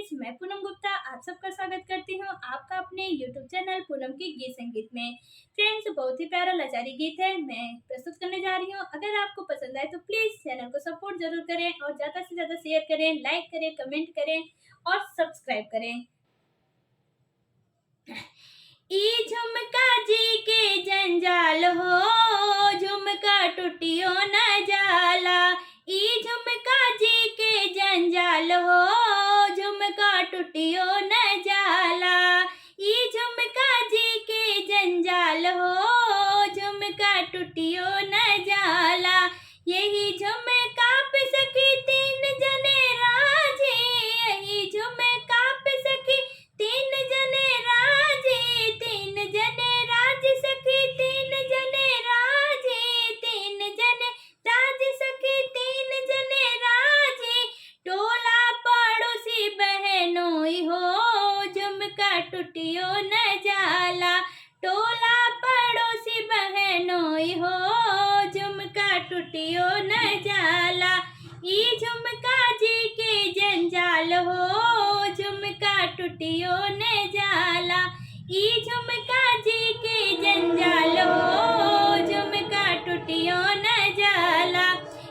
Friends, मैं पूनम गुप्ता आप सबका स्वागत करती हूँ आपका अपने यूट्यूब चैनल पूनम की गीत संगीत में। फ्रेंड्स, बहुत ही प्यारा लाचारी गीत है मैं प्रस्तुत करने जा रही हूँ। अगर आपको पसंद आए तो प्लीज़ चैनल को सपोर्ट जरूर करें और ज़्यादा से ज़्यादा शेयर करें, लाइक करें, कमेंट करें और सब्सक्राइब करें। ई झुमका जी के जंजाल हो, झुमका टूटियो न जाला। ई झुमका जी के जंजाल हो, झुमका टूटियो न जाला। ई झुमका जी के जंजाल हो, झुमका टूटियो न जाला। यही झुमका पे सखी तीन जने राजी, यही झुमका पे सखी तीन जने राजी, तीन जने राज सखी तीन जने राजी, तीन जने राज सखी तीन जने राजी। टोला पड़ोसी बहनोई हो, झुमका टूटियो न जाला। टोला पड़ोसी बहनोई हो, झुमका टूटियो न जाला। ई झुमका जी के जंजाल हो, झुमका टूटियो न जाला। ई झुमका जी के जंजाल हो, झुमका टूटियो न जाला।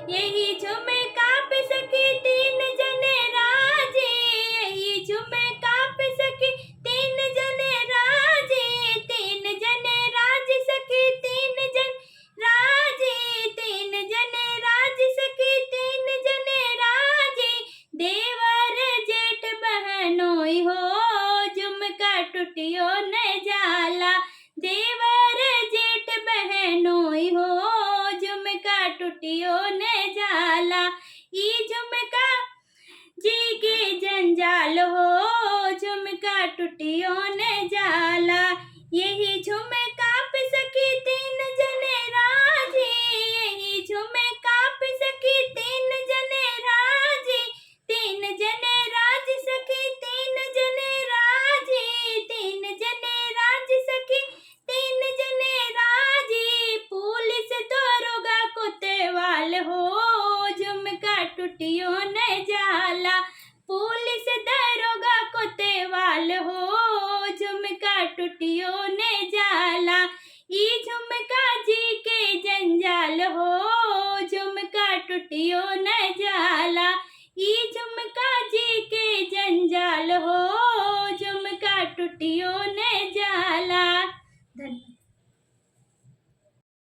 यही झुमका पे सखी तीन जने राजी, यही झुमका पे सखी तीन जने राजी, तीन जने राज सखी तीन जन राजी, तीन जने राज सखी तीन जने राजी। देवर जेठ बहनोई हो, झुमका टूटियो न जाला। देवर जेठ बहनोई हो, झुमका टूटियो न जाला। ई झुमका जी के जंजाल हो, झुमका टूटियो न जाला। यही झुमका पे सखी तीन जने राजी, यही झुमका पे सखी तीन जने राजी, तीन जने राज सखी तीन जने राजी, तीन जने राज सखी तीन जने राजी। पुलिस दरोगा कोतवाल हो, झुमका टूटियो न जाला। पुलिस दरोगा कोतवाल हो, झुमका टूटियो न जाला। ई झुमका जी के जंजाल हो, झुमका टूटियो न जाला।